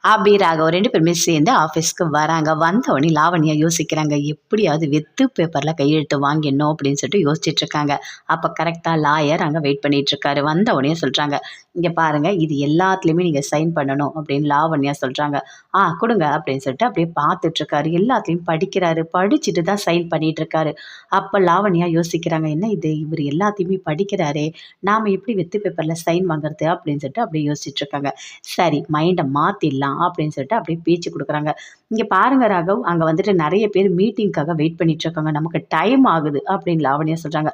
அபி, ராகவ் 2 பேருமே சேர்ந்து ஆஃபீஸ்க்கு வராங்க. வந்தவுடனே லாவண்யா யோசிக்கிறாங்க. எப்படியாவது வெத்து பேப்பர்ல கையெழுத்து வாங்கிடணும் அப்படின்னு சொல்லிட்டு யோசிச்சுட்டு இருக்காங்க. அப்ப கரெக்ட்டா லாயர் அங்க வெயிட் பண்ணிட்டு இருக்காரு. வந்தவுடனே சொல்றாங்க, "இங்க பாருங்க, இது எல்லாத்துலயுமே நீங்க சைன் பண்ணணும்" அப்படின்னு லாவண்யா சொல்றாங்க. குடுங்க" அப்படின்னு சொல்லிட்டு அப்படியே பார்த்துட்டு இருக்காரு. எல்லாத்தையும் படிக்கிறாரு. படிச்சுட்டு தான் சைன் பண்ணிட்டு இருக்காரு. அப்ப லாவண்யா யோசிக்கிறாங்க, "என்ன இது இவரு எல்லாத்தையுமே படிக்கிறாரே! நாம எப்படி வெத்து பேப்பர்ல சைன் வாங்குறது?" அப்படின்னு சொல்லிட்டு அப்படியே யோசிச்சுட்டு இருக்காங்க. சரி, மைண்ட மாத்திடலாம் அப்படின்னு சொல்லிட்டு அப்படியே பேச்சு குடுக்குறாங்க. "இங்க பாருங்க ராகவ், அங்க வந்துட்டு நெறைய பேர் மீட்டிங்க்காக வெயிட் பண்ணிட்டு இருக்காங்க. நமக்கு டைம் ஆகுது" அப்படின்னு லாவண்யா சொல்றாங்க.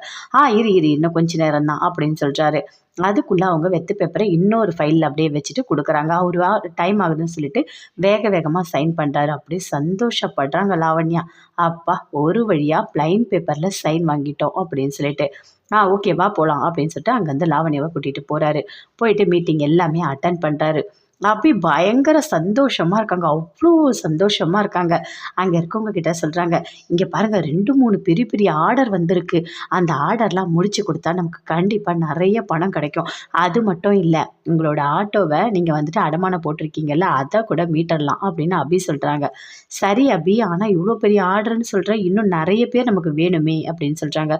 இரு இரு இன்னும் கொஞ்ச நேரம் தான்" அப்படின்னு சொல்றாரு. அதுக்குள்ள அவங்க வெத்து பேப்பர இன்னொரு ஃபைல்ல அப்படியே வச்சுட்டு குடுக்குறாங்க. அவரு டைம் ஆகுதுன்னு சொல்லிட்டு வேக வேகமா சைன் பண்றாரு. அப்படியே சந்தோஷப்படுறாங்க லாவண்யா. அப்பா, ஒரு வழியா பிளைன் பேப்பர்ல சைன் வாங்கிட்டோம் அப்படின்னு சொல்லிட்டு. ஓகே வா போலாம் அப்படின்னு சொல்லிட்டு அங்கருந்து லாவண்யாவ கூட்டிட்டு போறாரு. போயிட்டு மீட்டிங் எல்லாமே அட்டெண்ட் பண்றாரு. அபி பயங்கர சந்தோஷமா இருக்காங்க. அவ்ளோ சந்தோஷமா இருக்காங்க. அங்க இருக்கவங்க கிட்ட சொல்றாங்க, "இங்க பாருங்க 2, 3 பெரிய பெரிய ஆர்டர் வந்திருக்கு. அந்த ஆர்டர்லாம் முடிச்சு குடுத்தா நமக்கு கண்டிப்பா நெறைய பணம் கிடைக்கும். அது மட்டும் இல்ல, உங்களோட ஆட்டோவ நீங்க வந்துட்டு அடமானம் போட்டிருக்கீங்கல்ல, அத கூட மீட்டர்லாம்" அப்படின்னு அபி சொல்றாங்க. "சரி அபி, ஆனா இவ்ளோ பெரிய ஆர்டர்ன்னு சொல்ற, இன்னும் நெறைய பேர் நமக்கு வேணுமே" அப்படின்னு சொல்றாங்க.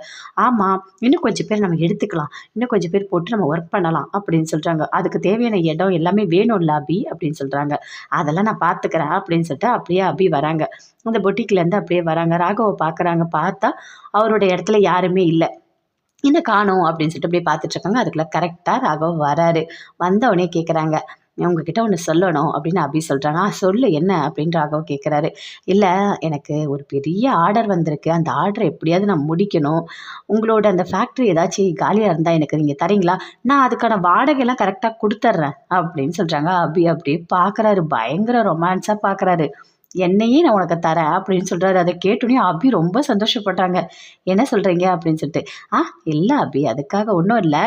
"ஆமா, இன்னும் கொஞ்சம் பேர் நம்ம எடுத்துக்கலாம். இன்னும் கொஞ்சம் பேர் போட்டு நம்ம ஒர்க் பண்ணலாம்" அப்படின்னு சொல்றாங்க. "அதுக்கு தேவையான இடம் எல்லாமே வேணும்ல அபி" அப்படின்னு சொல்றாங்க. "அதெல்லாம் நான் பார்த்துக்கிறேன்" அப்படின்னு சொல்லிட்டு அப்படியே அபி வராங்க. அந்த பொட்டிக்லேருந்து அப்படியே வராங்க. ராகவ பார்க்குறாங்க. பார்த்தா அவரோட இடத்துல யாருமே இல்ல. "என்ன காணோம்?" அப்படின்னு சொல்லிட்டு அப்படியே பார்த்துட்டு இருக்காங்க. அதுக்குள்ள கரெக்ட்டா ராகவ் வராரு. வந்தவுடனே கேட்குறாங்க, "உங்ககிட்ட ஒண்ணு சொல்லணும்" அப்படின்னு அபி சொல்றாங்க. சொல்லு என்ன?" அப்படின்னு ராகவ் கேட்குறாரு. "இல்ல, எனக்கு ஒரு பெரிய ஆர்டர் வந்திருக்கு. அந்த ஆர்டர எப்படியாவது நான் முடிக்கணும். உங்களோட அந்த ஃபேக்ட்ரி ஏதாச்சும் காலியா இருந்தா எனக்கு நீங்க தர்றீங்களா? நான் அதுக்கான வாடகைலாம் கரெக்ட்டா குடுத்துர்றேன்" அப்படின்னு சொல்றாங்க. அபி அப்படியே பார்க்குறாரு. பயங்கர ரொமான்ஸா பார்க்குறாரு. "என்னையே நான் உனக்கு தரேன்" அப்படின்னு சொல்றாரு. அத கேட்டோனே அபி ரொம்ப சந்தோஷப்பட்டாங்க. "என்ன சொல்றீங்க?" அப்படின்னு சொல்லிட்டு. "ஆ இல்ல அபி, அதுக்காக ஒண்ணும் இல்ல.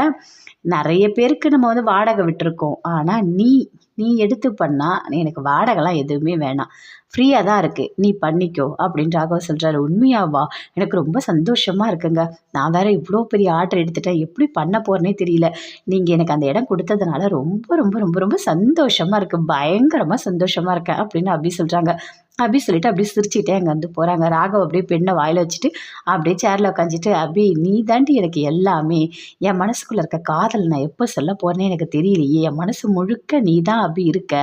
நெறைய பேருக்கு நம்ம வந்து வாடகை விட்டுருக்கோம். ஆனா நீ நீ எடுத்து பண்ணா எனக்கு வாடகைலாம் எதுவுமே வேணாம். ஃப்ரீயா தான் இருக்கு. நீ பண்ணிக்கோ" அப்படின்னு ராகவ் சொல்றாரு. "உண்மையாவா? எனக்கு ரொம்ப சந்தோஷமா இருக்குங்க. நான் வேற இவ்ளோ பெரிய ஆர்டர் எடுத்துட்டேன். எப்படி பண்ண போறேன்னே தெரியல. நீங்க எனக்கு அந்த இடம் குடுத்ததுனால ரொம்ப ரொம்ப ரொம்ப ரொம்ப சந்தோஷமா இருக்கு. பயங்கரமா சந்தோஷமா இருக்கேன்" அப்படின்னு அபி சொல்றாங்க. அபி சொல்லிட்டு அப்படியே சிரிச்சுக்கிட்டே அங்கருந்து போறாங்க. ராகவ் அப்படியே பெண்ண வாயில வச்சுட்டு அப்படியே சேர்ல உட்காந்துட்டு, "அபி, நீ தாண்டி எனக்கு எல்லாமே. என் மனசுக்குள்ள இருக்க காதல் நான் எப்போ சொல்ல போறேன்னே எனக்கு தெரியலையே. என் மனசு முழுக்க நீ தான் அபி இருக்க.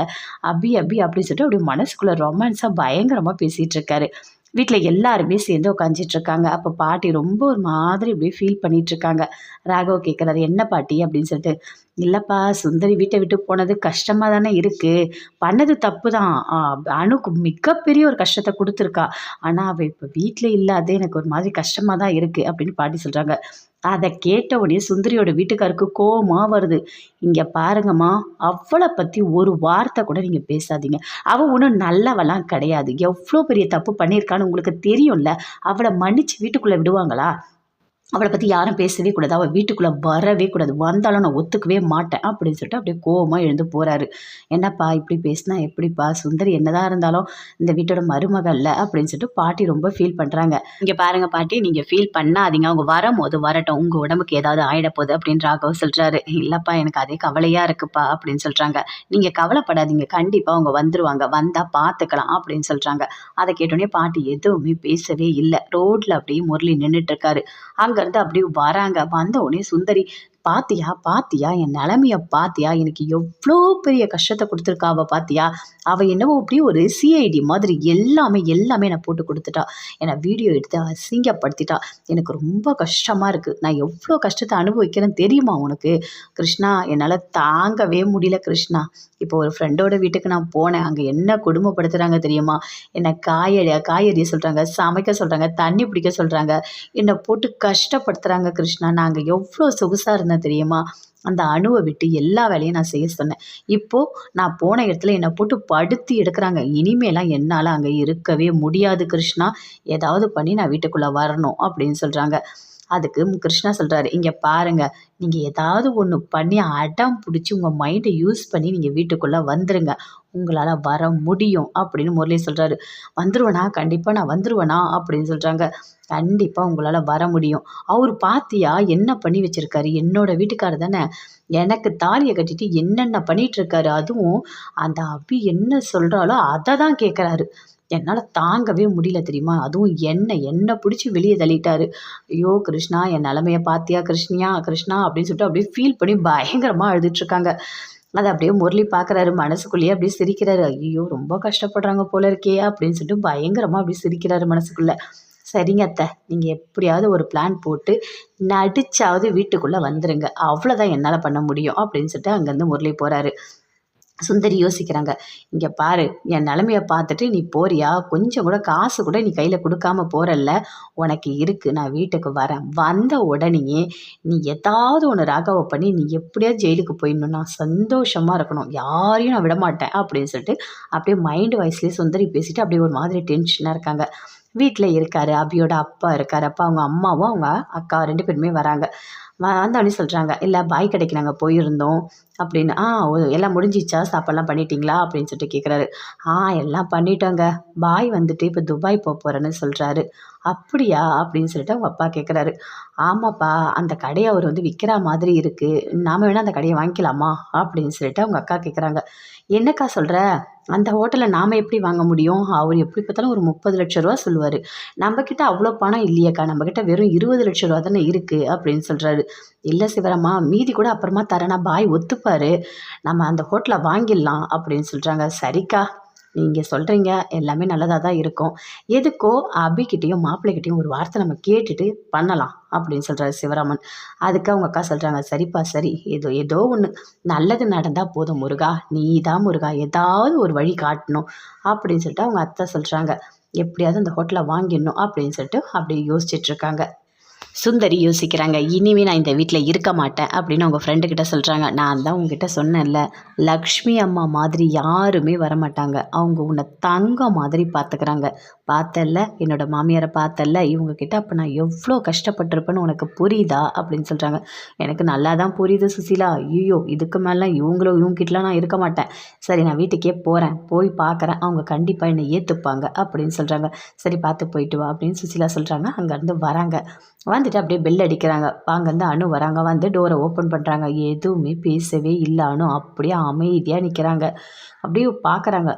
அபி அபி" அப்படின்னு சொல்லிட்டு அப்படியே மனசுக்குள்ள ரொமான்ஸா பயங்கரமா பேசிட்டு இருக்காரு. வீட்ல எல்லாருமே சேர்ந்து உட்காந்துட்டு இருக்காங்க. அப்ப பாட்டி ரொம்ப ஒரு மாதிரி அப்படியே ஃபீல் பண்ணிட்டு இருக்காங்க. ராகவ் கேட்குறாரு, "என்ன பாட்டி?" அப்படின்னு சொல்லிட்டு. "இல்லப்பா, சுந்தரி வீட்ட விட்டு போனது கஷ்டமா தானே இருக்கு. பண்ணது தப்பு தான். அணுக்கு மிகப்பெரிய ஒரு கஷ்டத்த குடுத்துருக்கா. ஆனா அவ இப்ப வீட்ல இல்ல. அது எனக்கு ஒரு மாதிரி கஷ்டமா தான் இருக்கு" அப்படின்னு பாட்டி சொல்றாங்க. அத கேட்ட உடனே சுந்தரியோட வீட்டுக்காருக்கு கோவமா வருது. "இங்க பாருங்கம்மா, அவள பத்தி ஒரு வார்த்தை கூட நீங்க பேசாதீங்க. அவ ஒண்ணும் நல்லவலாம் கிடையாது. எவ்ளோ பெரிய தப்பு பண்ணியிருக்கான்னு உங்களுக்கு தெரியும்ல. அவள மன்னிச்சு வீட்டுக்குள்ள விடுவாங்களா? அவள பத்தி யாரும் பேசவே கூடாது. அவ வீட்டுக்குள்ள வரவே கூடாது. வந்தாலும் நான் ஒத்துக்கவே மாட்டேன்" அப்படின்னு சொல்லிட்டு அப்படியே கோவமா எழுந்து போறாரு. "என்னப்பா இப்படி பேசினா எப்படிப்பா? சுந்தரி என்னதான் இருந்தாலும் இந்த வீட்டோட மருமகள்ல" அப்படின்னு சொல்லிட்டு பாட்டி ரொம்ப ஃபீல் பண்றாங்க. "இங்க பாருங்க பாட்டி, நீங்க ஃபீல் பண்ணாதீங்க. அவங்க வரும்போது வரட்டும். உங்க உடம்புக்கு ஏதாவது ஆயிட போகுது" அப்படின்னு ராகவ் சொல்றாரு. "இல்லப்பா, எனக்கு அதே கவலையா இருக்குப்பா" அப்படின்னு சொல்றாங்க. "நீங்க கவலைப்படாதீங்க. கண்டிப்பா அவங்க வந்துருவாங்க. வந்தா பார்த்துக்கலாம்" அப்படின்னு சொல்றாங்க. அத கேட்டோனே பாட்டி எதுவுமே பேசவே இல்ல. ரோட்ல அப்படியே முரளி நின்னுட்டு இருக்காரு. அங்கருந்து அப்படியே வராங்க. வந்த உடனே சுந்தரி, "பாத்தியா? பாத்தியா? என் நெலைமைய பாத்தியா? எனக்கு எவ்ளோ பெரிய கஷ்டத்த குடுத்துருக்கா அவ பாத்தியா? அவ என்னவோ அப்படியே ஒரு சிஐடி மாதிரி எல்லாமே எல்லாமே என்ன போட்டு குடுத்துட்டா. என்ன வீடியோ எடுத்து அசிங்கப்படுத்திட்டா. எனக்கு ரொம்ப கஷ்டமா இருக்கு. நான் எவ்ளோ கஷ்டத்த அனுபவிக்கிறேன்னு தெரியுமா உனக்கு? கிருஷ்ணா, என்னால தாங்கவே முடியல கிருஷ்ணா. இப்போ ஒரு ஃப்ரெண்டோட வீட்டுக்கு நான் போனேன். அங்க என்ன கொடுமைப்படுத்துறாங்க தெரியுமா? என்ன காய் அரிய சொல்றாங்க, சமைக்க சொல்றாங்க, தண்ணி பிடிக்க சொல்றாங்க. என்ன போட்டு கஷ்டப்படுத்துறாங்க கிருஷ்ணா. நான் அங்க எவ்ளோ சொகுசா இருந்தேன் தெரியுமா? அந்த அணுவ விட்டு எல்லா வேலையும் நான் செய்ய சொன்னேன். இப்போ நான் போன இடத்துல என்ன போட்டு படுத்தி எடுக்குறாங்க. இனிமேலாம் என்னால அங்க இருக்கவே முடியாது கிருஷ்ணா. ஏதாவது பண்ணி நான் வீட்டுக்குள்ள வரணும்" அப்படின்னு சொல்றாங்க. அதுக்கு கிருஷ்ணா சொல்றாரு, "இங்க பாருங்க, நீங்க ஏதாவது ஒண்ணு பண்ணி அடம் புடிச்சு உங்க மைண்ட யூஸ் பண்ணி நீங்க வீட்டுக்குள்ள வந்துருங்க. உங்களால் வர முடியும் அப்படின்னு முரளி சொல்கிறாரு. வந்துருவேனா, கண்டிப்பாக நான் வந்துருவேனா அப்படின்னு சொல்கிறாங்க. கண்டிப்பாக உங்களால் வர முடியும். அவர் பாத்தியா என்ன பண்ணி வச்சிருக்காரு, என்னோட வீட்டுக்காரர் தானே, எனக்கு தாலியை கட்டிட்டு என்னென்ன பண்ணிட்டு இருக்காரு, அதுவும் அந்த அபி என்ன சொல்கிறாளோ அதை தான் கேட்குறாரு. என்னால் தாங்கவே முடியல தெரியுமா, அதுவும் என்ன பிடிச்சி வெளியே தள்ளிட்டாரு. ஐயோ கிருஷ்ணா, என் நிலமைய பார்த்தியா கிருஷ்ணியா, கிருஷ்ணா அப்படின்னு சொல்லிட்டு அப்படியே ஃபீல் பண்ணி பயங்கரமாக அழுதுட்ருக்காங்க. அதை அப்படியே முரளி பார்க்குறாரு, மனசுக்குள்ளேயே அப்படியே சிரிக்கிறாரு. ஐயோ ரொம்ப கஷ்டப்படுறாங்க போல இருக்கே அப்படின்னு சொல்லிட்டு பயங்கரமாக அப்படியே சிரிக்கிறாரு மனசுக்குள்ளே. சரிங்க அத்தை, நீங்கள் எப்படியாவது ஒரு பிளான் போட்டு நடிச்சாவது வீட்டுக்குள்ளே வந்துருங்க, அவ்வளோதான் என்னால் பண்ண முடியும் அப்படின்னு சொல்லிட்டு அங்கேருந்து முரளி போகிறாரு. சுந்தரி யோசிக்கிறாங்க. இங்கே பாரு, என் நிலமைய பார்த்துட்டு நீ போறியா, கொஞ்சம் கூட காசு கூட நீ கையில் கொடுக்காம போகிறல்ல, உனக்கு இருக்குது, நான் வீட்டுக்கு வரேன், வந்த உடனேயே நீ ஏதாவது ஒன்று ராகவ பண்ணி நீ எப்படியாவது ஜெயிலுக்கு போயிடணும், நான் சந்தோஷமாக இருக்கணும், யாரையும் நான் விடமாட்டேன் அப்படின்னு சொல்லிட்டு அப்படியே மைண்டு வாய்ஸ்லேயே சுந்தரி பேசிட்டு அப்படியே ஒரு மாதிரி டென்ஷனாக இருக்காங்க. வீட்டில் இருக்காரு, அபியோட அப்பா இருக்காரு. அப்பா அவங்க அம்மாவும் அவங்க அக்கா 2 பேருமே வராங்க. வந்தோடனே சொல்கிறாங்க, இல்லை பாய் கடைக்கு நாங்கள் போயிருந்தோம் அப்படின்னு. எல்லாம் முடிஞ்சிச்சா, சாப்பாடெல்லாம் பண்ணிட்டீங்களா அப்படின்னு சொல்லிட்டு கேட்குறாரு. எல்லாம் பண்ணிட்டோங்க, பாய் வந்துட்டு இப்போ துபாய் போகிறேன்னு சொல்கிறாரு. அப்படியா அப்படின்னு சொல்லிட்டு அவங்க அப்பா கேட்குறாரு. ஆமாப்பா, அந்த கடையை அவர் வந்து விற்கிற மாதிரி இருக்குது, நாம் வேணால் அந்த கடையை வாங்கிக்கலாமா அப்படின்னு சொல்லிட்டு அவங்க அக்கா கேட்குறாங்க. என்னக்கா சொல்கிற, அந்த ஹோட்டலில் நாம் எப்படி வாங்க முடியும், அவர் எப்படி பார்த்தாலும் ஒரு 30 லட்ச ரூபா சொல்லுவார், நம்மக்கிட்ட அவ்வளோ பணம் இல்லையேக்கா, நம்மக்கிட்ட வெறும் 20 லட்ச ரூபா தானே இருக்குது அப்படின்னு சொல்கிறாரு. இல்லை சிவராமா, மீதி கூட அப்புறமா தரேன்னா பாய் ஒத்துப்பார், நம்ம அந்த ஹோட்டலை வாங்கிடலாம் அப்படின்னு சொல்கிறாங்க. சரிக்கா, நீங்கள் சொல்கிறீங்க, எல்லாமே நல்லதாக தான் இருக்கும், எதுக்கோ அபிக்கிட்டேயும் மாப்பிள்ளைக்கிட்டேயும் ஒரு வார்த்தை நம்ம கேட்டுட்டு பண்ணலாம் அப்படின்னு சொல்கிறாரு சிவராமன். அதுக்கு அவங்க அக்கா சொல்கிறாங்க, சரிப்பா சரி, ஏதோ ஒன்று நல்லது நடந்தால் போதும் முருகா, நீ தான் முருகா ஏதாவது ஒரு வழி காட்டணும் அப்படின்னு சொல்லிட்டு அவங்க அத்தை சொல்கிறாங்க. எப்படியாவது அந்த ஹோட்டலை வாங்கிடணும் அப்படின்னு சொல்லிட்டு அப்படி யோசிச்சுட்ருக்காங்க. சுந்தரி யோசிக்கிறாங்க. இனிமே நான் இந்த வீட்டில் இருக்க மாட்டேன் அப்படின்னு அவங்க ஃப்ரெண்டுக்கிட்ட சொல்கிறாங்க. நான் தான் உங்ககிட்ட சொன்னேன்ல, லக்ஷ்மி அம்மா மாதிரி யாருமே வரமாட்டாங்க, அவங்க உன்னை தங்கம் மாதிரி பார்த்துக்கிறாங்க, பார்த்தல்ல என்னோடய மாமியாரை பார்த்தல்ல, இவங்கக்கிட்ட அப்போ நான் எவ்வளோ கஷ்டப்பட்டிருப்பேன்னு உனக்கு புரியுதா அப்படின்னு சொல்கிறாங்க. எனக்கு நல்லா தான் புரியுது சுசீலா, ஐயோ இதுக்கு மேலே இவங்ககிட்டலாம் நான் இருக்க மாட்டேன், சரி நான் வீட்டுக்கே போகிறேன், போய் பார்க்குறேன், அவங்க கண்டிப்பாக என்னை ஏற்றுப்பாங்க அப்படின்னு சொல்கிறாங்க. சரி பார்த்து போயிட்டு வா அப்படின்னு சுசீலா சொல்கிறாங்க. அங்கேருந்து வராங்க, வந்துட்டு அப்படியே பெல் அடிக்கிறாங்க. அங்கேருந்து அனு வராங்க, வந்து டோரை ஓப்பன் பண்ணுறாங்க. எதுவுமே பேசவே இல்லை அனு, அப்படியே அமைதியாக நிற்கிறாங்க. அப்படியே பார்க்குறாங்க,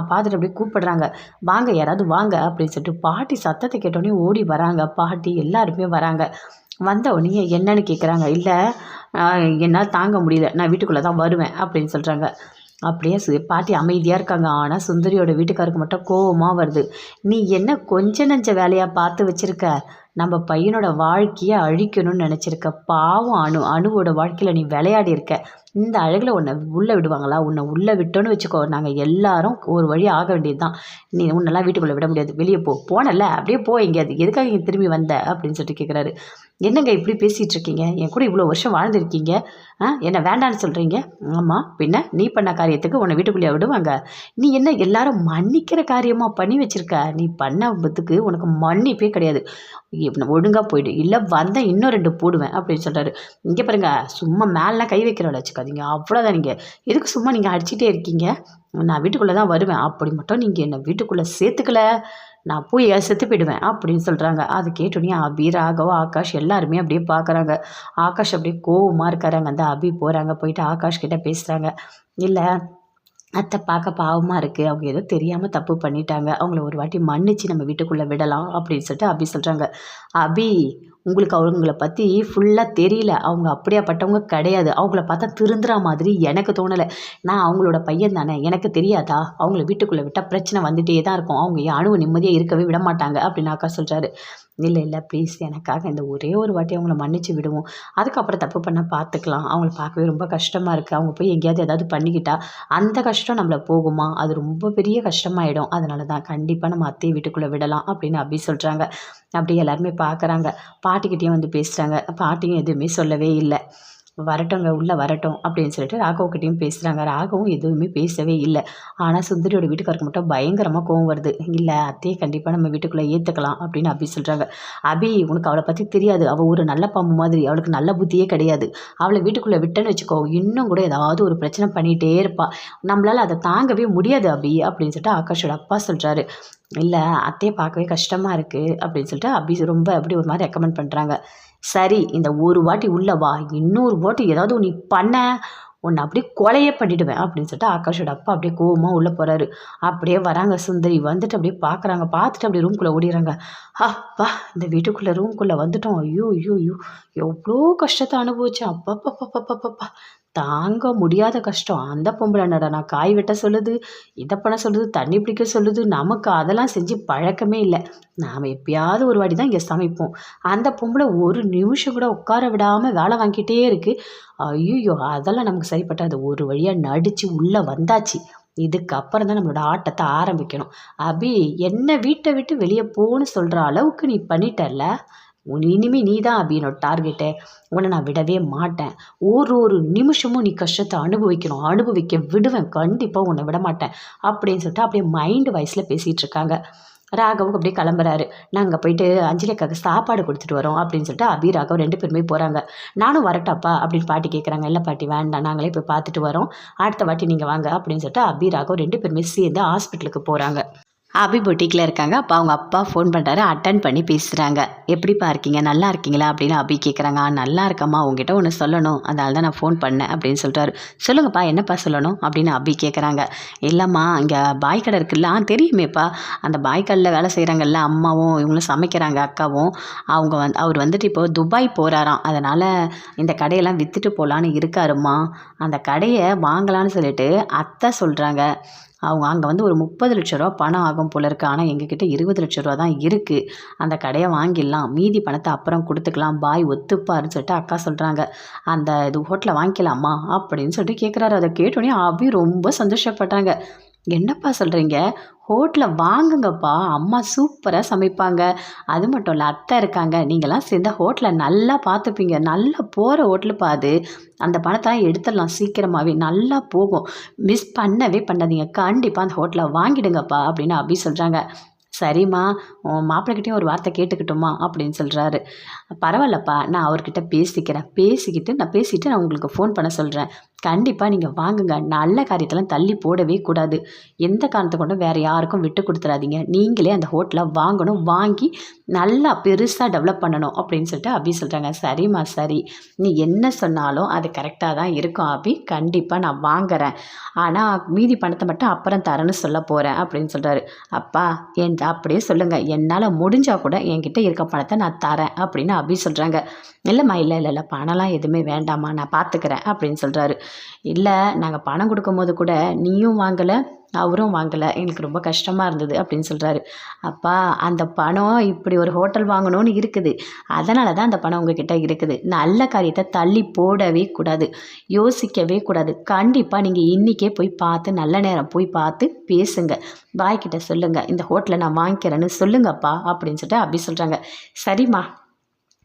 பார்த்துட்டு அப்படியே கூப்பிடுறாங்க, வாங்க யாராவது வாங்க அப்படின்னு சொல்லிட்டு. பாட்டி சத்தத்தை கேட்டோடனே ஓடி வராங்க, பாட்டி எல்லாருமே வராங்க. வந்த உடனே என்னன்னு கேட்குறாங்க. இல்லை என்னால் தாங்க முடியல, நான் வீட்டுக்குள்ளே தான் வருவேன் அப்படின்னு சொல்கிறாங்க. அப்படியே பாட்டி அமைதியாக இருக்காங்க. ஆனால் சுந்தரியோட வீட்டுக்காருக்கு மட்டும் கோவமாக வருது. நீ என்ன கொஞ்ச நஞ்ச வேலையாக பார்த்து வச்சுருக்க, நம்ம பையனோட வாழ்க்கையை அழிக்கணும்னு நினச்சிருக்க, பாவம் அணுவோட வாழ்க்கையில் நீ விளையாடி இருக்க, இந்த அழகில் உன்னை உள்ளே விடுவாங்களா, உன்னை உள்ளே விட்டோன்னு வச்சுக்கோ, நாங்கள் எல்லாரும் ஒரு வழி ஆக வேண்டியது தான், நீ உன்னெல்லாம் வீட்டுக்குள்ளே விட முடியாது, வெளியே போனல அப்படியே போ, எங்கேயாது எதுக்காக இங்கே திரும்பி வந்த அப்படின்னு சொல்லிட்டு கேட்குறாரு. என்னங்க இப்படி பேசிகிட்டு இருக்கீங்க, என் கூட இவ்வளோ வருஷம் வாழ்ந்துருக்கீங்க, என்ன வேண்டான்னு சொல்கிறீங்க? ஆமாம் பின்ன, நீ பண்ண காரியத்துக்கு உன்னை வீட்டுக்குள்ளேயே விடுவாங்க, நீ என்ன எல்லாரும் மன்னிக்கிற காரியமாக பண்ணி வச்சுருக்க, நீ பண்ணதுக்கு உனக்கு மன்னிப்பே கிடையாது, ஒழுங்காக போயிடு, இல்லை வந்தால் இன்னும் 2 போடுவேன் அப்படின்னு சொல்கிறாரு. இங்கே பாருங்க, சும்மா மேலாம் கை வைக்கிறவள வச்சுக்காதீங்க, அவ்வளோதான், நீங்கள் எதுக்கு சும்மா நீங்கள் அடிச்சிட்டே இருக்கீங்க, நான் வீட்டுக்குள்ளே தான் வருவேன், அப்படி மட்டும் நீங்கள் என்னை வீட்டுக்குள்ளே சேர்த்துக்கல, நான் போய் செத்து போயிடுவேன் அப்படின்னு சொல்கிறாங்க. அது கேட்டோன்னே அபி, ராகவ், ஆகாஷ் எல்லாருமே அப்படியே பார்க்குறாங்க. ஆகாஷ் அப்படியே கோவமாக இருக்காராங்க. அந்த அபி போகிறாங்க, போயிட்டு ஆகாஷ் கிட்டே பேசுகிறாங்க. இல்லை அத்தை பார்க்க பாவமாக இருக்குது, அவங்க ஏதோ தெரியாமல் தப்பு பண்ணிட்டாங்க, அவங்கள ஒரு வாட்டி மன்னிச்சு நம்ம வீட்டுக்குள்ளே விடலாம் அப்படின்னு சொல்லிட்டு அபி சொல்கிறாங்க. அபி, உங்களுக்கு அவங்கள பற்றி ஃபுல்லாக தெரியல, அவங்க அப்படியாப்பட்டவங்க கிடையாது, அவங்கள பார்த்தா திருந்துற மாதிரி எனக்கு தோணலை, நான் அவங்களோட பையன் தானே, எனக்கு தெரியாதா, அவங்கள வீட்டுக்குள்ளே விட்டால் பிரச்சனை வந்துகிட்டே தான் இருக்கும், அவங்க அணுவை நிம்மதியாக இருக்கவே விட மாட்டாங்க அப்படின்னு அக்கா சொல்கிறாரு. இல்லை ப்ளீஸ், எனக்காக இந்த ஒரே ஒரு வாட்டி அவங்கள மன்னிச்சு விடுவோம், அதுக்கப்புறம் தப்பு பண்ணால் பார்த்துக்கலாம், அவங்கள பார்க்கவே ரொம்ப கஷ்டமாக இருக்குது, அவங்க போய் எங்கேயாவது ஏதாவது பண்ணிக்கிட்டா அந்த கஷ்டம் நம்மளை போகுமா, அது ரொம்ப பெரிய கஷ்டமாயிடும், அதனால தான் கண்டிப்பாக நம்ம அத்தையை வீட்டுக்குள்ளே விடலாம் அப்படின்னு அப்படி சொல்கிறாங்க. அப்படியே எல்லாருமே பார்க்குறாங்க. பாட்டிக்கிட்டேயும் வந்து பேசுகிறாங்க. பாட்டியும் எதுவுமே சொல்லவே இல்லை. வரட்டுங்க உள்ளே வரட்டும் அப்படின்னு சொல்லிட்டு ராகவ்கிட்டையும் பேசுகிறாங்க. ராகவும் எதுவுமே பேசவே இல்லை. ஆனால் சுந்தரியோட வீட்டுக்காருக்கு மட்டும் பயங்கரமாக கோவம் வருது. இல்லை அத்தையை கண்டிப்பாக நம்ம வீட்டுக்குள்ளே ஏற்றுக்கலாம் அப்படின்னு அபி சொல்கிறாங்க. அபி உனக்கு அவளை பற்றி தெரியாது, அவள் ஒரு நல்ல பாம்பு மாதிரி, அவளுக்கு நல்ல புத்தியே கிடையாது. அவளை வீட்டுக்குள்ளே விட்டேன்னு வச்சுக்கோ இன்னும் கூட ஏதாவது ஒரு பிரச்சனை பண்ணிகிட்டே இருப்பாள், நம்மளால் அதை தாங்கவே முடியாது அபி அப்படின்னு சொல்லிட்டு ஆகாஷோட அப்பா சொல்கிறாரு. இல்லை அத்தையை பார்க்கவே கஷ்டமாக இருக்குது அப்படின்னு சொல்லிட்டு அபி ரொம்ப அப்படி ஒரு மாதிரி ரெக்கமெண்ட் பண்ணுறாங்க. சரி இந்த ஒரு வாட்டி உள்ள வா, இன்னொரு வாட்டி ஏதாவது நீ பண்ண உன்னை அப்படியே கொலையே பண்ணிடுவேன் அப்படின்னு சொல்லிட்டு ஆகாஷோட அப்பா அப்படியே கோவமாக உள்ளே போகிறாரு. அப்படியே வராங்க சுந்தரி, வந்துட்டு அப்படியே பார்க்குறாங்க, பார்த்துட்டு அப்படியே ரூம்குள்ளே ஓடிடுறாங்க. அப்பா இந்த வீட்டுக்குள்ளே ரூம்குள்ளே வந்துட்டோம், ஐயோ ஐயோ ஐயோ எவ்வளோ கஷ்டத்தை அனுபவிச்சேன், அப்பப்பப்பப்பப்பப்பா தாங்க முடியாத கஷ்டம். அந்த பொம்பளை என்னடா நான் காய் வெட்ட சொல்லுது, இதை பண்ண சொல்லுது, தண்ணி பிடிக்க சொல்லுது, நமக்கு அதெல்லாம் செஞ்சு பழக்கமே இல்லை. நாம் எப்பயாவது ஒரு வாட்டி தான் இங்கே சமைப்போம். அந்த பொம்பளை ஒரு நிமிஷம் கூட உட்கார விடாமல் வேலை வாங்கிட்டே இருக்குது. ஐயோ அதெல்லாம் நமக்கு சரிப்பட்டாது. ஒரு வழியாக நடித்து உள்ளே வந்தாச்சு, இதுக்கப்புறம் தான் நம்மளோட ஆட்டத்தை ஆரம்பிக்கணும். அபி என்ன வீட்டை விட்டு வெளியே போன்னு சொல்கிற அளவுக்கு நீ பண்ணிட்டல்ல, இனிமே நீ தான் அபி என்னோட டார்கெட்டை, உன்னை நான் விடவே மாட்டேன். ஒரு நிமிஷமும் நீ கஷ்டத்தை அனுபவிக்கணும், அனுபவிக்க விடுவேன், கண்டிப்பாக உன்னை விட மாட்டேன் அப்படின்னு சொல்லிட்டு அப்படியே மைண்டு வாய்ஸில் பேசிகிட்டு இருக்காங்க. ராகவும் அப்படியே கிளம்புறாரு. நாங்கள் போயிட்டு அஞ்சலிக்காக சாப்பாடு கொடுத்துட்டு வரோம் அப்படின்னு சொல்லிட்டு அபி ராகவ் 2 பேருமே போகிறாங்க. நானும் வரட்டாப்பா அப்படின்னு பாட்டி கேட்குறாங்க. இல்லை பாட்டி வேண்டாம், நாங்களே போய் பார்த்துட்டு வரோம், அடுத்த வாட்டி நீங்கள் வாங்க அப்படின்னு சொல்லிட்டு அபி ராகவ் 2 பேருமே சேர்ந்து ஹாஸ்பிட்டலுக்கு போகிறாங்க. அபி பொட்டிக்கில் இருக்காங்க. அப்போ அவங்க அப்பா ஃபோன் பண்ணுறாரு, அட்டன் பண்ணி பேசுகிறாங்க. எப்படிப்பா இருக்கீங்க, நல்லா இருக்கீங்களா அப்படின்னு அபி கேட்குறாங்க. நல்லா இருக்கம்மா, உங்ககிட்ட ஒன்று சொல்லணும், அதனால தான் நான் ஃபோன் பண்ணேன் அப்படின்னு சொல்கிறாரு. சொல்லுங்கப்பா என்னப்பா சொல்லணும் அப்படின்னு அபி கேட்குறாங்க. இல்லைம்மா இங்கே பாய் கடை இருக்குல்ல, தெரியுமேப்பா, அந்த பாய் கடையில் வேலை செய்கிறாங்கல்ல, அம்மாவும் இவங்களும் சமைக்கிறாங்க, அக்காவும். அவர் வந்துட்டு இப்போது துபாய் போகிறாராம், அதனால் இந்த கடையெல்லாம் விற்றுட்டு போகலான்னு இருக்காருமா. அந்த கடையை வாங்கலான்னு சொல்லிட்டு அத்தை சொல்கிறாங்க. அவங்க அங்கே வந்து ஒரு 30 லட்ச ரூபா பணம் ஆகும் போல இருக்குது. ஆனால் எங்ககிட்ட 20 லட்ச ரூபா தான் இருக்குது. அந்த கடையை வாங்கிடலாம், மீதி பணத்தை அப்புறம் கொடுத்துக்கலாம், பாய் ஒத்துப்பாருன்னு சொல்லிட்டு அக்கா சொல்கிறாங்க. அந்த இது ஹோட்டலில் வாங்கிக்கலாமா அப்படின்னு சொல்லிட்டு கேட்குறாரு. அதை கேட்டோடனே அபி ரொம்ப சந்தோஷப்பட்டாங்க. என்னப்பா சொல்கிறீங்க, ஹோட்டலில் வாங்குங்கப்பா, அம்மா சூப்பராக சமைப்பாங்க, அது மட்டும் இல்லை அத்தை இருக்காங்க, நீங்களாம் சேர்ந்த ஹோட்டலில் நல்லா பார்த்துப்பீங்க, நல்லா போகிற ஹோட்டலுப்பா அது. அந்த பணத்தை எடுத்துடலாம் சீக்கிரமாகவே, நல்லா போகும், மிஸ் பண்ணவே பண்ணாதீங்க, கண்டிப்பாக அந்த ஹோட்டலை வாங்கிடுங்கப்பா அப்படின்னு அபி சொல்கிறாங்க. சரிம்மா உன் மாப்பிள்ளைகிட்டையும் ஒரு வார்த்தை கேட்டுக்கிட்டோமா அப்படின்னு சொல்கிறாரு. பரவாயில்லப்பா நான் அவர்கிட்ட பேசிக்கிட்டு நான் உங்களுக்கு ஃபோன் பண்ண சொல்கிறேன். கண்டிப்பாக நீங்கள் வாங்குங்க, நல்ல காரியத்தெல்லாம் தள்ளி போடவே கூடாது, எந்த காரணத்தை கொண்டும் வேறு யாருக்கும் விட்டு கொடுத்துடாதீங்க, நீங்களே அந்த ஹோட்டலை வாங்கணும், வாங்கி நல்லா பெருசாக டெவலப் பண்ணணும் அப்படின்னு சொல்லிட்டு அபி சொல்கிறாங்க. சரிம்மா சரி, நீ என்ன சொன்னாலும் அது கரெக்டாக தான் இருக்கும் அபி, கண்டிப்பாக நான் வாங்குறேன், ஆனால் மீதி பணத்தை மட்டும் அப்புறம் தரேன்னு சொல்ல போகிறேன் அப்படின்னு சொல்கிறாரு. அப்பா அப்படியே சொல்லுங்கள், என்னால் முடிஞ்சால் கூட என்கிட்ட இருக்க பணத்தை நான் தரேன் அப்படின்னு அபி சொல்கிறாங்க. இல்லைம்மா இல்லை பணம்லாம் எதுவுமே வேண்டாம்மா, நான் பார்த்துக்கிறேன் அப்படின்னு சொல்கிறாரு. இல்லை நாங்கள் பணம் கொடுக்கும்போது கூட நீயும் வாங்கலை அவரும் வாங்கலை, எங்களுக்கு ரொம்ப கஷ்டமாக இருந்தது அப்படின்னு சொல்கிறாரு. அப்பா அந்த பணம் இப்படி ஒரு ஹோட்டல் வாங்கணும்னு இருக்குது, அதனால தான் அந்த பணம் உங்ககிட்ட இருக்குது, நல்ல காரியத்தை தள்ளி போடவே கூடாது, யோசிக்கவே கூடாது, கண்டிப்பாக நீங்கள் இன்றைக்கே போய் பார்த்து நல்ல நேரம் போய் பார்த்து பேசுங்க, பாய்கிட்ட சொல்லுங்கள் இந்த ஹோட்டலை நான் வாங்கிக்கிறேன்னு சொல்லுங்கப்பா அப்படின்னு சொல்லிட்டு அப்படி சொல்கிறாங்க. சரிம்மா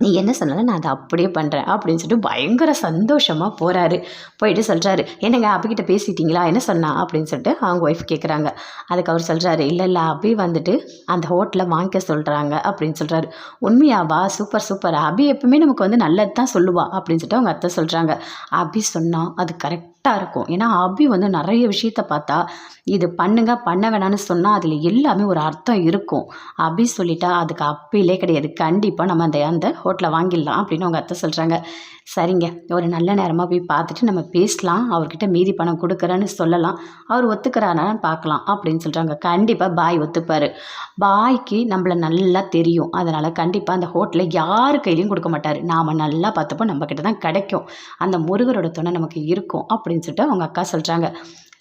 நீ என்ன சொன்னாலும் நான் அதை அப்படியே பண்ணுறேன் அப்படின்னு சொல்லிட்டு பயங்கர சந்தோஷமாக போகிறாரு. போயிட்டு சொல்கிறாரு, என்னங்க அபிகிட்ட பேசிட்டீங்களா, என்ன சொன்னா அப்படின்னு சொல்லிட்டு அவங்க ஒய்ஃப் கேட்குறாங்க. அதுக்கு அவர் சொல்கிறாரு, இல்லை அபி வந்துட்டு அந்த ஹோட்டலில் வாங்கிக்க சொல்கிறாங்க அப்படின்னு சொல்கிறாரு. உண்மையாவா, சூப்பர், அபி எப்பவுமே நமக்கு வந்து நல்லது தான் சொல்லுவா அப்படின்னு சொல்லிட்டு அவங்க அத்தை சொல்கிறாங்க. அபி சொன்னால் அது கரெக்டாக இருக்கும், ஏன்னா அபி வந்து நிறைய விஷயத்த பார்த்தா இது பண்ணுங்க பண்ண வேணான்னு சொன்னால் அதில் எல்லாமே ஒரு அர்த்தம் இருக்கும், அபி சொல்லிட்டா அதுக்கு அப்பிலே கிடையாது, கண்டிப்பாக நம்ம அந்த ஹோட்டலை வாங்கிடலாம் அப்படின்னு அவங்க அத்தை சொல்கிறாங்க. சரிங்க ஒரு நல்ல நேரமாக போய் பார்த்துட்டு நம்ம பேசலாம், அவர்கிட்ட மீதி பணம் கொடுக்குறேன்னு சொல்லலாம், அவர் ஒத்துக்கிறானான்னு பார்க்கலாம் அப்படின்னு சொல்கிறாங்க. கண்டிப்பாக பாய் ஒத்துப்பார், பாய்க்கு நம்மளை நல்லா தெரியும், அதனால் கண்டிப்பாக அந்த ஹோட்டலில் யார் கையிலையும் கொடுக்க மாட்டார், நாம் நல்லா பார்த்தப்போ நம்மக்கிட்ட தான் கிடைக்கும், அந்த முருகரோட துணை நமக்கு இருக்கும் அப்படின்னு சொல்லிட்டு அவங்க அக்கா சொல்கிறாங்க.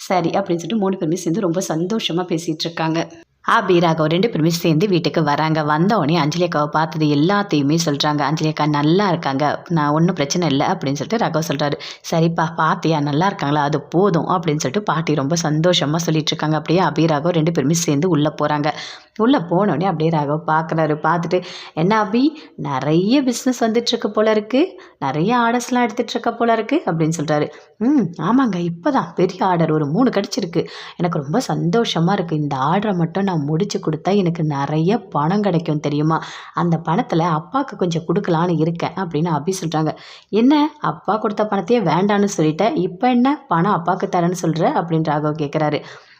சரி அப்படின்னு சொல்லிட்டு 3 பேருமே சேர்ந்து ரொம்ப சந்தோஷமாக பேசிகிட்டு இருக்காங்க. அபி, ராகவ் 2 பேருமே சேர்ந்து வீட்டுக்கு வராங்க. வந்தவுடனே அஞ்சலி அக்காவ பார்த்தது எல்லாத்தையுமே சொல்றாங்க. அஞ்சலி அக்கா நல்லா இருக்காங்க. நான் ஒண்ணும் பிரச்சனை இல்ல அப்படின்னு சொல்லிட்டு ராகவ் சொல்றாரு. சரிப்பா பார்த்தியா நல்லா இருக்காங்களா? அது போதும் அப்படின்னு சொல்லிட்டு பாட்டி ரொம்ப சந்தோஷமா சொல்லிட்டு இருக்காங்க. அப்படியே அபி, ராகவ் 2 பேருமே சேர்ந்து உள்ள போறாங்க. உள்ள போனோடனே அப்படியே ராகவ் பார்க்குறாரு. பார்த்துட்டு, "என்ன அபி, நெறைய பிஸ்னஸ் வந்துட்டுருக்கு போல இருக்கு. நெறைய ஆர்டர்ஸ்லாம் எடுத்துட்டு இருக்க போல இருக்கு" அப்படின்னு சொல்றாரு. ஆமாங்க. இப்பதான் பெரிய ஆர்டர் ஒரு 3 கிடைச்சிருக்கு. எனக்கு ரொம்ப சந்தோஷமா இருக்கு. இந்த ஆர்டர மட்டும் நான் முடிச்சு குடுத்தா எனக்கு நெறைய பணம் கிடைக்கும் தெரியுமா? அந்த பணத்துல அப்பாக்கு கொஞ்சம் குடுக்கலான்னு இருக்கேன் அப்படின்னு அபி சொல்றாங்க. என்ன அப்பா குடுத்த பணத்தையே வேண்டான்னு சொல்லிட்ட. இப்ப என்ன பணம் அப்பாக்கு தரேன்னு சொல்ற? அப்படின்னு ராகவ் கேட்குறாரு.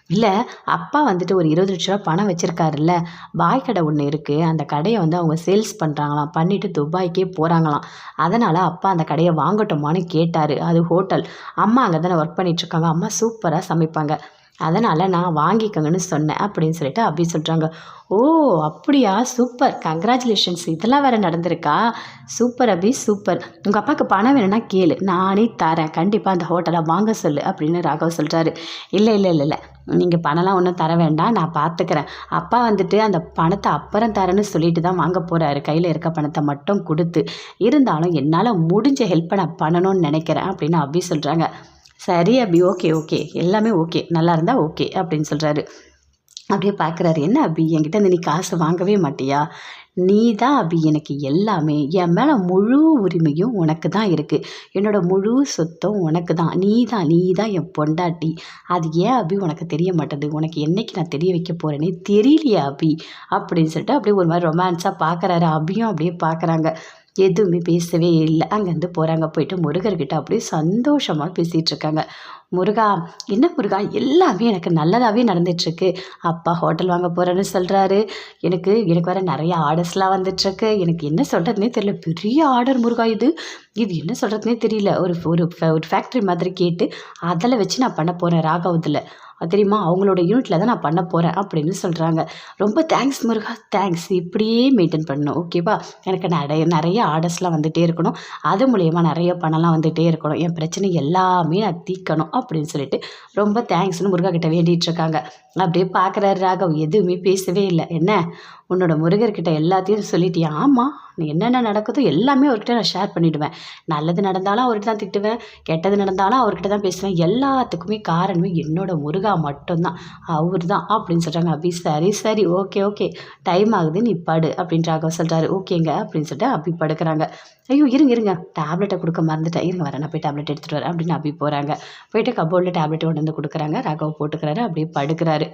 இல்ல, அப்பா வந்துட்டு ஒரு 20,00,000 பணம் வச்சிருக்காருல்ல. பாய் கடை ஒண்ணு இருக்கு. அந்த கடைய வந்து அவங்க சேல்ஸ் பண்றாங்களாம். பண்ணிட்டு துபாய்க்கே போறாங்களாம். அதனால அப்பா அந்த கடைய வாங்கட்டுமான்னு கேட்டாரு. அது ஹோட்டல். அம்மா அங்க தானே ஒர்க் பண்ணிட்டு இருக்காங்க. அம்மா சூப்பரா சமைப்பாங்க. அதனால நான் வாங்கிக்கங்கன்னு சொன்னேன் அப்படின்னு சொல்லிட்டு அபி சொல்றாங்க. ஓ! அப்படியா? சூப்பர். கங்ராச்சுலேஷன்ஸ். இதெல்லாம் வேற நடந்திருக்கா? சூப்பர் அபி, சூப்பர். உங்க அப்பாக்கு பணம் வேணும்னா கேளு. நானே தரேன். கண்டிப்பா அந்த ஹோட்டல வாங்க சொல்லு அப்படின்னு ராகவ் சொல்றாரு. இல்ல, இல்ல, இல்ல, இல்ல. நீங்க பணம்லாம் ஒண்ணும் தர வேண்டாம். நான் பார்த்துக்கிறேன். அப்பா வந்துட்டு அந்த பணத்த அப்புறம் தரேன்னு சொல்லிட்டு தான் வாங்க போறாரு. கையில இருக்க பணத்த மட்டும் குடுத்து. இருந்தாலும் என்னால முடிஞ்ச ஹெல்ப்ப நான் பண்ணணும்னு நெனைக்கிறேன் அப்படின்னு அபி சொல்றாங்க. சரி அபி. Okay, okay. எல்லாமே ஓகே. நல்லா இருந்தா ஓகே அப்படின்னு சொல்றாரு. அப்படியே பார்க்குறாரு. என்ன அபி, என்கிட்ட இருந்து நீ காசு வாங்கவே மாட்டியா? நீ தான் அபி எனக்கு எல்லாமே. என் மேல முழு உரிமையும் உனக்கு தான் இருக்கு. என்னோட முழு சொத்தும் உனக்கு தான். நீ தான் என் பொண்டாட்டி. அது ஏன் அபி உனக்கு தெரிய மாட்டேது? உனக்கு என்னைக்கு நான் தெரிய வைக்க போறேன்னே தெரியலையா அபி? அப்படின்னு சொல்லிட்டு அப்படியே ஒரு மாரி ரொமான்ஸா பார்க்குறாரு. அபியும் அப்படியே பார்க்குறாங்க. எதுவுமே பேசவே இல்ல. அங்கேருந்து போறாங்க. போயிட்டு முருகர்கிட்ட அப்படியே சந்தோஷமா பேசிட்டு இருக்காங்க. முருகா, என்ன முருகா, எல்லாமே எனக்கு நல்லதாவே நடந்துட்டுருக்கு. அப்பா ஹோட்டல் வாங்க போறேன்னு சொல்றாரு. எனக்கு எனக்கு வேற நெறைய ஆர்டர்ஸ்லாம் வந்துட்டுருக்கு. எனக்கு என்ன சொல்றதுன்னே தெரியல. பெரிய ஆர்டர் முருகா இது. இது என்ன சொல்றதுன்னே தெரியல. ஒரு ஃபேக்ட்ரி மாதிரி கேட்டு அதில வச்சு நான் பண்ண போறேன் ராகவத்துல. அது தெரியுமா? அவங்களோட யூனிட்ல தான் நான் பண்ண போறேன் அப்படின்னு சொல்றாங்க. ரொம்ப தேங்க்ஸ் முருகா, தேங்க்ஸ். இப்படியே மெயின்டெயின் பண்ணணும். ஓகேவா? எனக்கு நெறைய ஆர்டர்ஸ்லாம் வந்துட்டே இருக்கணும். அது மூலியமா நெறைய பணம்லாம் வந்துட்டே இருக்கணும். என் பிரச்சனை எல்லாமே நான் தீர்க்கணும் அப்படின்னு சொல்லிட்டு ரொம்ப தேங்க்ஸ்ன்னு முருகா கிட்ட வேண்டிட்டு இருக்காங்க. அப்படியே பார்க்குறாரு ராகவ். எதுவுமே பேசவே இல்ல. என்ன உன்னோட முருகர்கிட்ட எல்லாத்தையும் சொல்லிட்டியா? ஆமா. என்னென்ன நடக்குதோ எல்லாமே அவர்கிட்ட நான் ஷேர் பண்ணிடுவேன். நல்லது நடந்தாலும் அவர்கிட்ட தான் திட்டுவேன். கெட்டது நடந்தாலும் அவர்கிட்ட தான் பேசுவேன். எல்லாத்துக்குமே காரணமே என்னோட முருகா மட்டும் தான். அவரு தான் அப்படின்னு சொல்றாங்க. அபி, சரி, சரி. Okay, okay. டைம் ஆகுது. நீ படு அப்படின்னு ராகவ் சொல்றாரு. ஓகேங்க அப்படின்னு சொல்லிட்டு அபி படுக்குறாங்க. ஐயோ! இருங்க. டேப்லெட்ட குடுக்க மறந்துட்டேன். இருங்க வரேன். நான் போய் டேப்லெட் எடுத்துட்டு வரேன் அப்படின்னு அபி போறாங்க. போயிட்டு கப்போர்ட்ல டேப்லெட் கொண்டு வந்து குடுக்குறாங்க. ராகவ் போட்டுக்கிறாரு. அப்படியே படுக்குறாரு.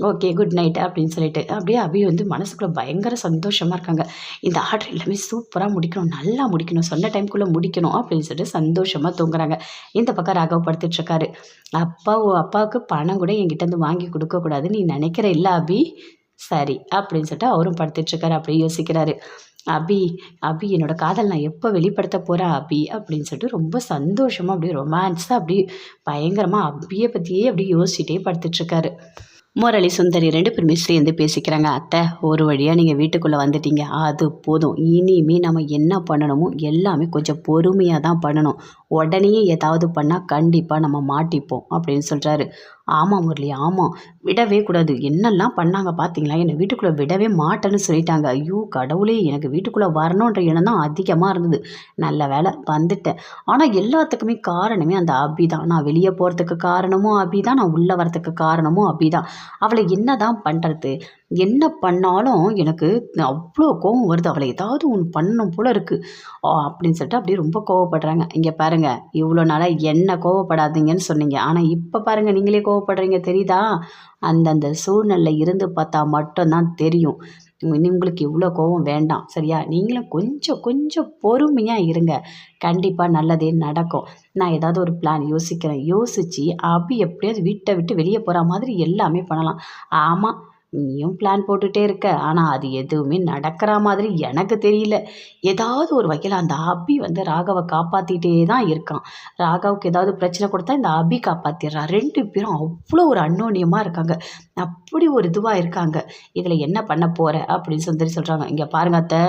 ஓகே, குட் நைட் அப்படின்னு சொல்லிட்டு. அப்படியே அபி வந்து மனசுக்குள்ள பயங்கர சந்தோஷமா இருக்காங்க. இந்த ஆர்டர் எல்லாமே சூப்பரா முடிக்கணும். நல்லா முடிக்கணும். சொன்ன டைம்க்குள்ள முடிக்கணும் அப்படின்னு சொல்லிட்டு சந்தோஷமா தூங்குறாங்க. இந்த பக்கம் ராகவ் படுத்துட்டு இருக்காரு. அப்பாவுக்கு பணம் கூட என்கிட்டேருந்து வாங்கி குடுக்கக்கூடாதுன்னு நீ நினைக்கிற இல்ல அபி? சரி அப்படின்னு சொல்லிட்டு அவரும் படுத்துட்டு இருக்காரு. அப்படியே யோசிக்கிறாரு. அபி, அபி என்னோட காதல் நான் எப்போ வெளிப்படுத்த போறேன் அபி? அப்படின்னு சொல்லிட்டு ரொம்ப சந்தோஷமா அப்படியே ரொமான்ஸா அப்படியே பயங்கரமா அபிய பத்தியே அப்படியே யோசிச்சுட்டே படுத்துட்டு இருக்காரு. முரளி, சுந்தரி 2 பேருமே சேர்ந்து பேசிக்கிறாங்க. அத்தை, ஒரு வழியா நீங்க வீட்டுக்குள்ள வந்துட்டீங்க. அது போதும். இனிமே நம்ம என்ன பண்ணணுமோ எல்லாமே கொஞ்சம் பொறுமையா தான் பண்ணணும். உடனே ஏதாவது பண்ணா கண்டிப்பா நம்ம மாட்டிப்போம் அப்படின்னு சொல்றாரு. ஆமா முரளி, ஆமா. விடவே கூடாது. என்னெல்லாம் பண்ணாங்க பார்த்தீங்களா? என்னை வீட்டுக்குள்ள விடவே மாட்டேன்னு சொல்லிட்டாங்க. ஐயோ கடவுளே! எனக்கு வீட்டுக்குள்ள வரணுன்ற எண்ணம் தான் அதிகமா இருந்தது. நல்ல வேளை வந்துட்டேன். ஆனா எல்லாத்துக்குமே காரணமே அந்த அபி தான். நான் வெளிய போறதுக்கு காரணமும் அபி தான். நான் உள்ள வரதுக்கு காரணமும் அபி தான். அவள என்னதான் பண்றது? என்ன பண்ணாலும் எனக்கு அவ்ளோ கோவம் வருது. அவள ஏதாவது ஒண்ணு பண்ணணும் போல இருக்கு. அப்படின்னு சொல்லிட்டு அப்படியே ரொம்ப கோவப்படுறாங்க. இங்க பாருங்க, இவ்வளோ நாளா என்ன கோவப்படாதீங்கன்னு சொன்னீங்க. ஆனா இப்ப பாருங்க நீங்களே கோவப்படுறீங்க தெரியுதா? அந்தந்த சூழ்நிலையில இருந்து பார்த்தா மட்டும் தான் தெரியும். இனி உங்களுக்கு இவ்வளோ கோவம் வேண்டாம். சரியா? நீங்களும் கொஞ்சம் கொஞ்சம் பொறுமையா இருங்க. கண்டிப்பா நல்லதே நடக்கும். நான் ஏதாவது ஒரு பிளான் யோசிக்கிறேன். யோசிச்சு அபி எப்படியாவது வீட்ட விட்டு வெளிய போற மாதிரி எல்லாமே பண்ணலாம். ஆமா. நீயும் பிளான் போட்டுட்டே இருக்க. ஆனா அது எதுவுமே நடக்கிற மாதிரி எனக்கு தெரியல. ஏதாவது ஒரு வகையில அந்த அபி வந்து ராகவ காப்பாத்திட்டே தான் இருக்கான். ராகவுக்கு ஏதாவது பிரச்சனை கொடுத்தா இந்த அபி காப்பாத்திடுறா. 2 பேரும் அவ்வளோ ஒரு அந்யோன்யமா இருக்காங்க. அப்படி ஒரு இதுவா இருக்காங்க. இதுல என்ன பண்ண போற? அப்படின்னு சுந்தரி சொல்றாங்க. இங்க பாருங்க அத்தை,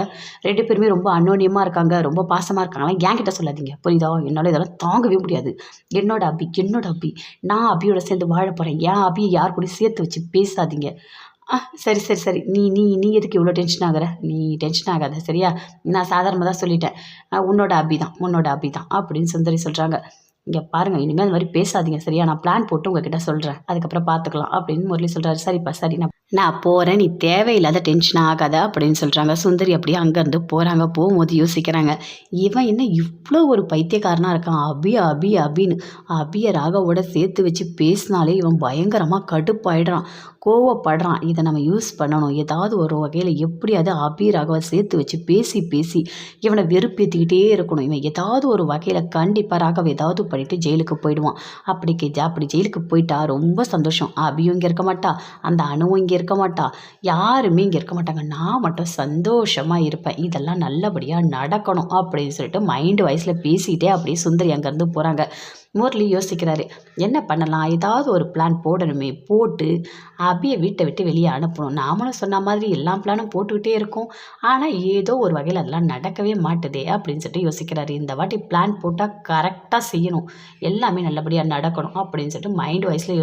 2 பேருமே ரொம்ப அந்யோன்யமா இருக்காங்க. ரொம்ப பாசமா இருக்காங்கலாம் என்கிட்ட சொல்லாதீங்க. புரியுதா? என்னால இதெல்லாம் தாங்கவே முடியாது. என்னோட அபி. நான் அபியோட சேர்ந்து வாழ போறேன். என் அபிய யார் கூடயும் சேர்த்து வச்சு பேசாதீங்க. ஆ சரி, சரி, சரி. நீ நீ நீ எதுக்கு இவ்வளோ டென்ஷன் ஆகுற? நீ டென்ஷன் ஆகாத சரியா? நான் சாதாரணமா தான் சொல்லிட்டேன். உன்னோட அபி தான், உன்னோட அபி தான் அப்படின்னு சுந்தரி சொல்றாங்க. இங்க பாருங்க இனிமே அந்த மாரி பேசாதீங்க சரியா? நான் பிளான் போட்டு உங்ககிட்ட சொல்றேன். அதுக்கப்புறம் பார்த்துக்கலாம் அப்படின்னு முரளி சொல்றாரு. சரிப்பா சரி நான் போறேன். நீ தேவையில்லாத டென்ஷன் ஆகாத அப்படின்னு சொல்றாங்க. சுந்தரி அப்படியே அங்கருந்து போறாங்க. போம்போது யோசிக்கிறாங்க. இவன் என்ன இவ்ளோ ஒரு பைத்தியக்காரனா இருக்கான். அபி, அபி, அபின்னு. அபிய ராகவோட சேர்த்து வச்சு பேசினாலே இவன் பயங்கரமா கடுப்பாயிடுறான். கோவப்படுறான். இத நம்ம யூஸ் பண்ணணும். ஏதாவது ஒரு வகையில எப்படியாவது அபி, ராகவ சேர்த்து வச்சு பேசி, பேசி இவன வெறுப்பேத்திக்கிட்டே இருக்கணும். இவன் ஏதாவது ஒரு வகையில கண்டிப்பா ராகவ ஏதாவது பண்ணிட்டு ஜெயிலுக்கு போயிடுவான். அப்படி ஜெயிலுக்கு போயிட்டா ரொம்ப சந்தோஷம். அபியும் இங்க இருக்க மாட்டா. அந்த அணுவும் இங்க இருக்க மாட்டா. யாருமே இங்க இருக்க மாட்டாங்க. நான் மட்டும் சந்தோஷமா இருப்பேன். இதெல்லாம் நல்லபடியா நடக்கணும் அப்படின்னு சொல்லிட்டு மைண்ட் வாய்ஸ்ல பேசிட்டே அப்படியே சுந்தரி அங்கேருந்து போறாங்க. முரளி யோசிக்கிறாரு. என்ன பண்ணலாம்? ஏதாவது ஒரு பிளான் போடணுமே! போட்டு அபிய வீட்ட விட்டு வெளிய அனுப்பணும். நாமளும் சொன்ன மாதிரி எல்லா பிளானும் போட்டுக்கிட்டே இருக்கோம். ஆனா, ஏதோ ஒரு வகையில அதெல்லாம் நடக்கவே மாட்டுதே! அப்படின்னு சொல்லிட்டு யோசிக்கிறாரு. இந்த வாட்டி பிளான் போட்டா கரெக்ட்டா செய்யணும். எல்லாமே நல்லபடியா நடக்கணும் அப்படின்னு சொல்லிட்டு மைண்ட் வாய்ஸ்ல